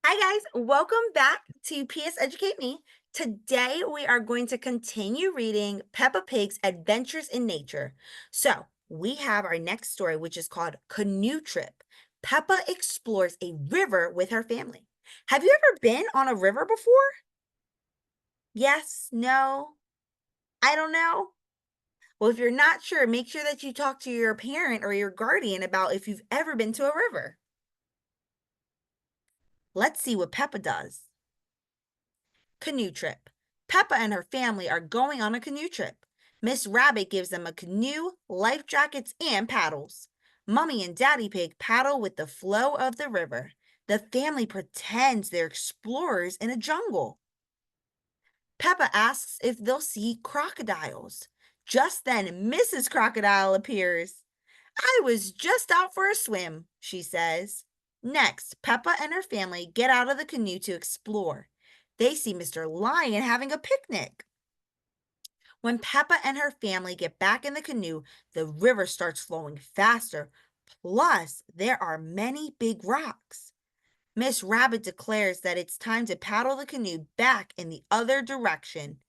Hi, guys. Welcome back to PS Educate Me. Today, we are going to continue reading Peppa Pig's Adventures in Nature. So, we have our next story, which is called Canoe Trip. Peppa explores a river with her family. Have you ever been on a river before? Yes? No? I don't know? Well, if you're not sure, make sure that you talk to your parent or your guardian about if you've ever been to a river. Let's see what Peppa does. Canoe trip. Peppa and her family are going on a canoe trip. Miss Rabbit gives them a canoe, life jackets, and paddles. Mummy and Daddy Pig paddle with the flow of the river. The family pretends they're explorers in a jungle. Peppa asks if they'll see crocodiles. Just then, Mrs. Crocodile appears. I was just out for a swim, she says. Next, Peppa and her family get out of the canoe to explore. They see Mr. Lion having a picnic. When Peppa and her family get back in the canoe, the river starts flowing faster. Plus, there are many big rocks. Miss Rabbit declares that it's time to paddle the canoe back in the other direction.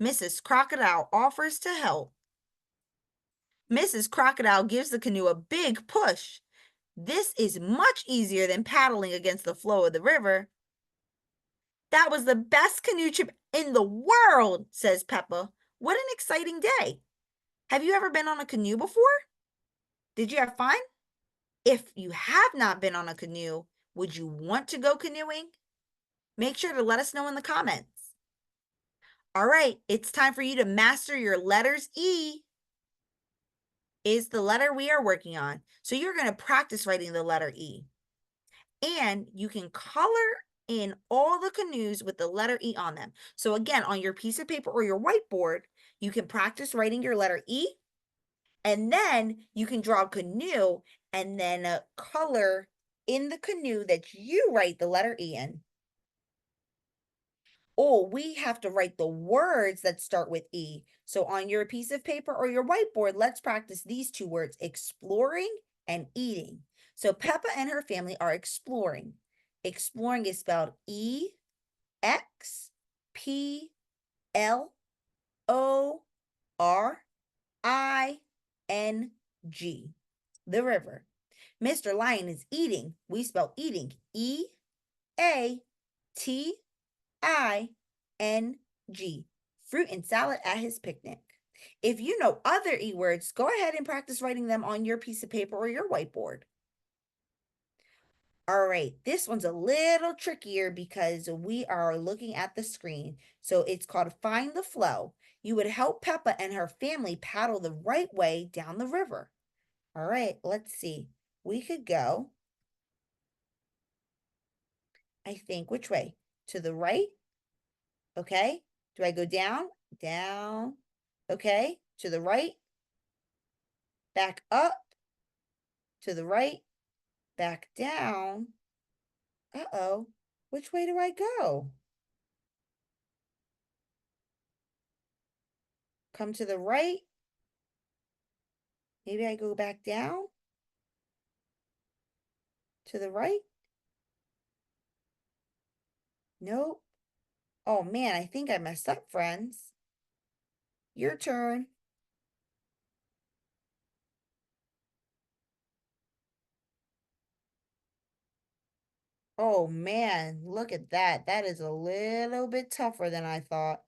Mrs. Crocodile offers to help. Mrs. Crocodile gives the canoe a big push. This is much easier than paddling against the flow of the river. That was the best canoe trip in the world, says Peppa. What an exciting day. Have you ever been on a canoe before? Did you have fun? If you have not been on a canoe, would you want to go canoeing? Make sure to let us know in the comments. All right, it's time for you to master your letters E. Is the letter we are working on. So you're going to practice writing the letter E. And you can color in all the canoes with the letter E on them. So again, on your piece of paper or your whiteboard, you can practice writing your letter E, and then you can draw a canoe and then color in the canoe that you write the letter E in. Oh, we have to write the words that start with E. So on your piece of paper or your whiteboard, let's practice these two words, exploring and eating. So Peppa and her family are exploring. Exploring is spelled Exploring, the river. Mr. Lion is eating. We spell eating, Eating, fruit and salad at his picnic. If you know other E words, go ahead and practice writing them on your piece of paper or your whiteboard. All right, this one's a little trickier because we are looking at the screen. So it's called Find the Flow. You would help Peppa and her family paddle the right way down the river. All right, let's see. We could go, I think, which way? To the right? Okay. Do I go down? Down. Okay. To the right. Back up. To the right. Back down. Uh-oh. Which way do I go? Come to the right. Maybe I go back down. To the right. Nope. Oh man, I think I messed up, friends. Your turn. Oh man, look at that. That is a little bit tougher than I thought.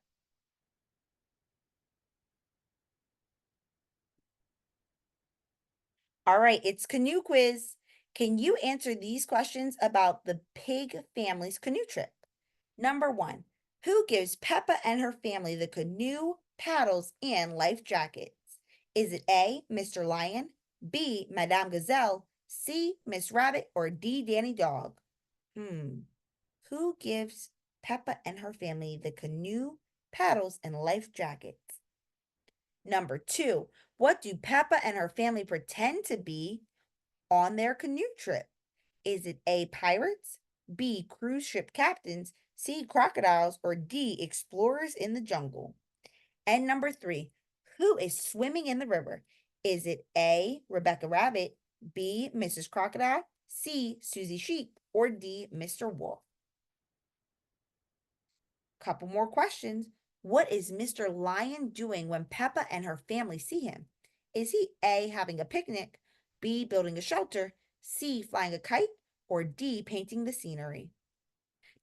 All right, it's canoe quiz. Can you answer these questions about the pig family's canoe trip? Number one, who gives Peppa and her family the canoe, paddles, and life jackets? Is it A, Mr. Lion, B, Madame Gazelle, C, Miss Rabbit, or D, Danny Dog? Who gives Peppa and her family the canoe, paddles, and life jackets? Number two, what do Peppa and her family pretend to be on their canoe trip? Is it A, pirates, B, cruise ship captains, C, crocodiles, or D, explorers in the jungle? And number three, who is swimming in the river? Is it A, Rebecca Rabbit, B, Mrs. Crocodile, C, Susie Sheep, or D, Mr. Wolf? Couple more questions. What is Mr. Lion doing when Peppa and her family see him? Is he A, having a picnic, B, building a shelter, C, flying a kite, or D, painting the scenery?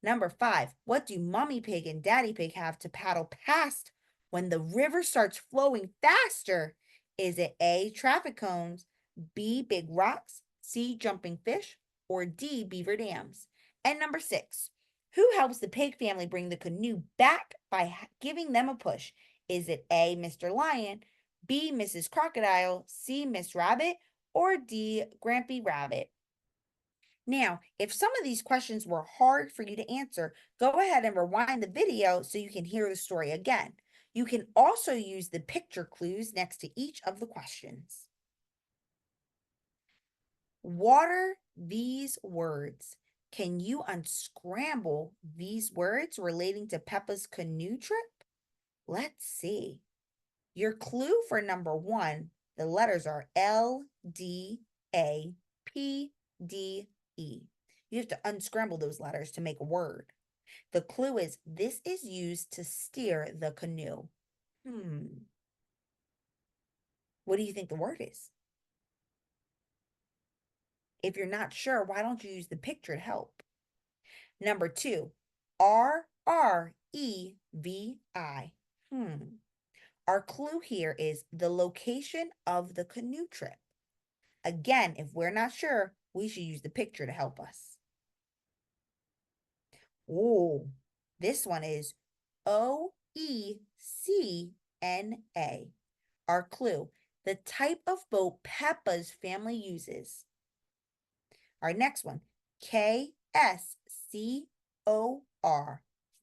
Number 5, what do Mommy Pig and Daddy Pig have to paddle past when the river starts flowing faster? Is it A, traffic cones, B, big rocks, C, jumping fish, or D, beaver dams? And number 6, who helps the pig family bring the canoe back by giving them a push? Is it A, Mr. Lion, B, Mrs. Crocodile, C, Miss Rabbit, or D, Grampy Rabbit? Now, if some of these questions were hard for you to answer, go ahead and rewind the video so you can hear the story again. You can also use the picture clues next to each of the questions. Water these words. Can you unscramble these words relating to Peppa's canoe trip? Let's see. Your clue for number 1, the letters are L, D, A, P, D, E. You have to unscramble those letters to make a word. The clue is this is used to steer the canoe. What do you think the word is? If you're not sure, why don't you use the picture to help? Number 2, R-R-E-V-I. Our clue here is the location of the canoe trip. Again, if we're not sure, we should use the picture to help us. Oh, this one is O-E-C-N-A. Our clue, the type of boat Peppa's family uses. Our next one, K-S-C-O-R.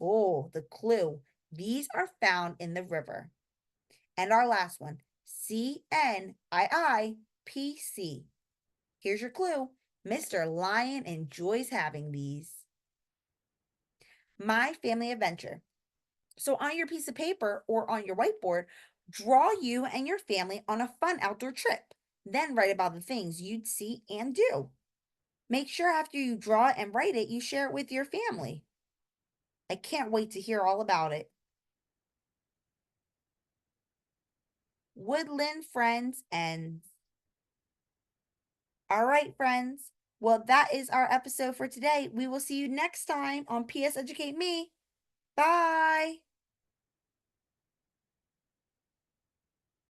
Oh, the clue, these are found in the river. And our last one, C-N-I-I-P-C. Here's your clue. Mr. Lion enjoys having these. My family adventure. So on your piece of paper or on your whiteboard, draw you and your family on a fun outdoor trip. Then write about the things you'd see and do. Make sure after you draw and write it, you share it with your family. I can't wait to hear all about it. Woodland Friends ends. All right, friends. Well, that is our episode for today. We will see you next time on PS Educate Me. Bye.